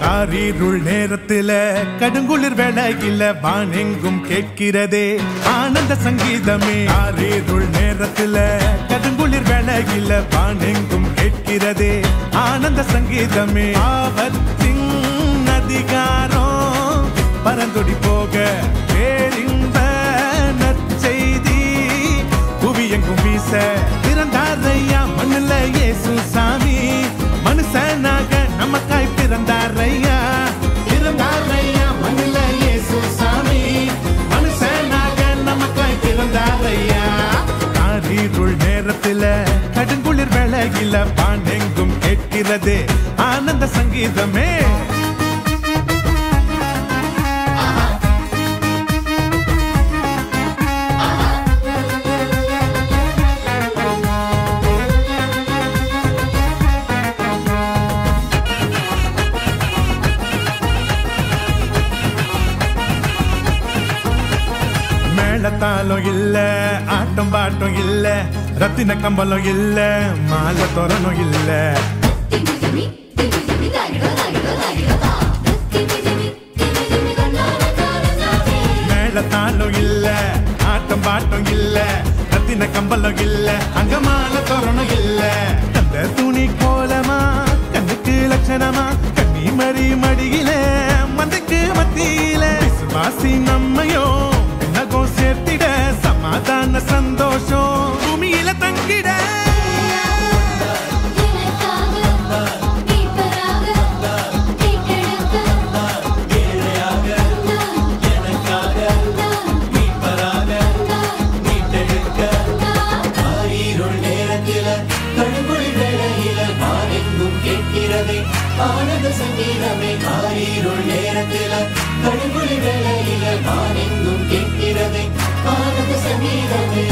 காரிருள் நேரத்தில கடுங்குளிர் வேளையில வானெங்கும் கேட்கிறதே ஆனந்த சங்கீதமே. காரிருள் நேரத்தில கடுங்குளிர் வேளையில வானெங்கும் கேட்கிறதே ஆனந்த சங்கீதமே. ஆபத்தின் அதிகாரம் பரந்தொடி போக பேரின்ப நற்செய்தி புவியெங்கும் வீச பிறந்தாரையா மண்ணுல இயேசு சாமி. மனுஷனாக நமக்காய் பிறந்தாரையா பிறந்தாரையா மண்ணுல இயேசு சாமி. மனுஷனாக நமக்காய் பிறந்தாரையா. காரிருள் நேரத்தில கடுங்குளிர் வேளையில வானெங்கும் கேட்கிறதே ஆனந்த சங்கீதமே. மேளத்தாலும் இல்ல ஆட்டம் பாட்டம் இல்ல ரத்தின கம்பலம் இல்ல மாலை தோரணும் இல்ல. மேளத்தாலும் இல்ல ஆட்டம் பாட்டம் இல்ல ரத்தின கம்பலம் இல்ல அங்க மாலை தோரணும் இல்ல. அந்த துணி கோலமா கண்ணுக்கு லட்சணமா கண்ணி மறி மடியில மந்தைக்கு மத்தியில விசுவாசி நம்மையோ சேர்த்திட சமாதான சந்தோஷம் பூமியில தங்கிட. ஆனந்த சங்கீதமே. காரிருள் நேரத்தில கடுங்குளிர் வேளையில வானெங்கும் கேட்கிறதே ஆனந்த சங்கீதமே.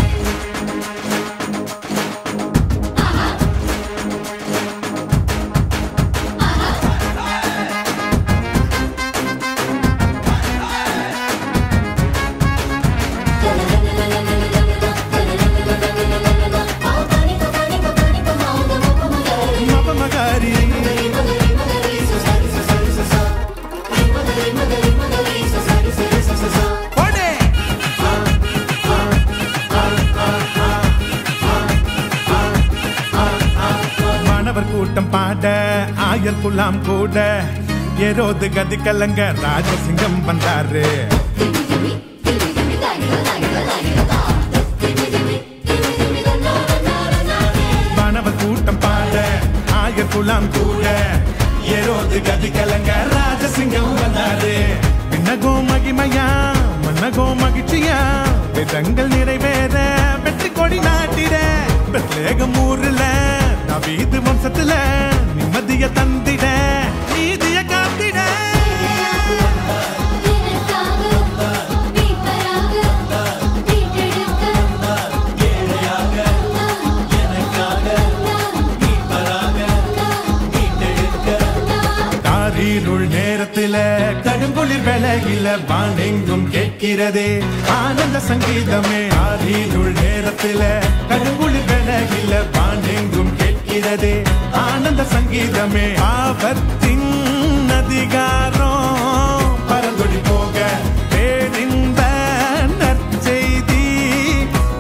கூட்டம் பாட ஆயர் குலாம் கூட ஏரோது கதி கலங்க ராஜசிங்கம் வந்தாரு. வானவர் கூட்டம் பாட ஆயர் குலாம் கூட ஏரோது கதி கலங்க ராஜசிங்கம் வந்தாரு. விண்ணகோ மகிமையா மன்னகோ மகிழ்ச்சியா வேதங்கள் நிறைவேற வெற்றி கொடி நாட்டிட பெத்லேகம் ஊர்ல தாவீது வம்சத்துல நிம்மதிய தந்திட நீதிய காத்திட. காரிருள் நேரத்தில கடுங்குளிர் வேளையில வானெங்கும் கேட்கிறதே ஆனந்த சங்கீதமே. காரிருள் நேரத்தில கடுங்குளிர் வேளையில வானெங்கும் கேட்கிறதே ஆனந்த சங்கீதமே. ஆபத்தின் அதிகாரம் பரந்தொடி போக பேரின்ப நற்செய்தி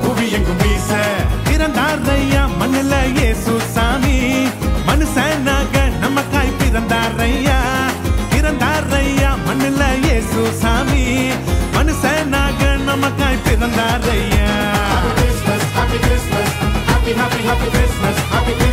புவியெங்கும் வீச பிறந்தாரையா மண்ணுல இயேசு சாமி. மனுஷனாக நமக்காய் பிறந்தாரையா பிறந்தாரையா மண்ணுல இயேசு சாமி. மனுஷனாக நமக்காய் பிறந்தாரையா. Happy Christmas, happy Christmas, happy happy happy Christmas, happy Christmas.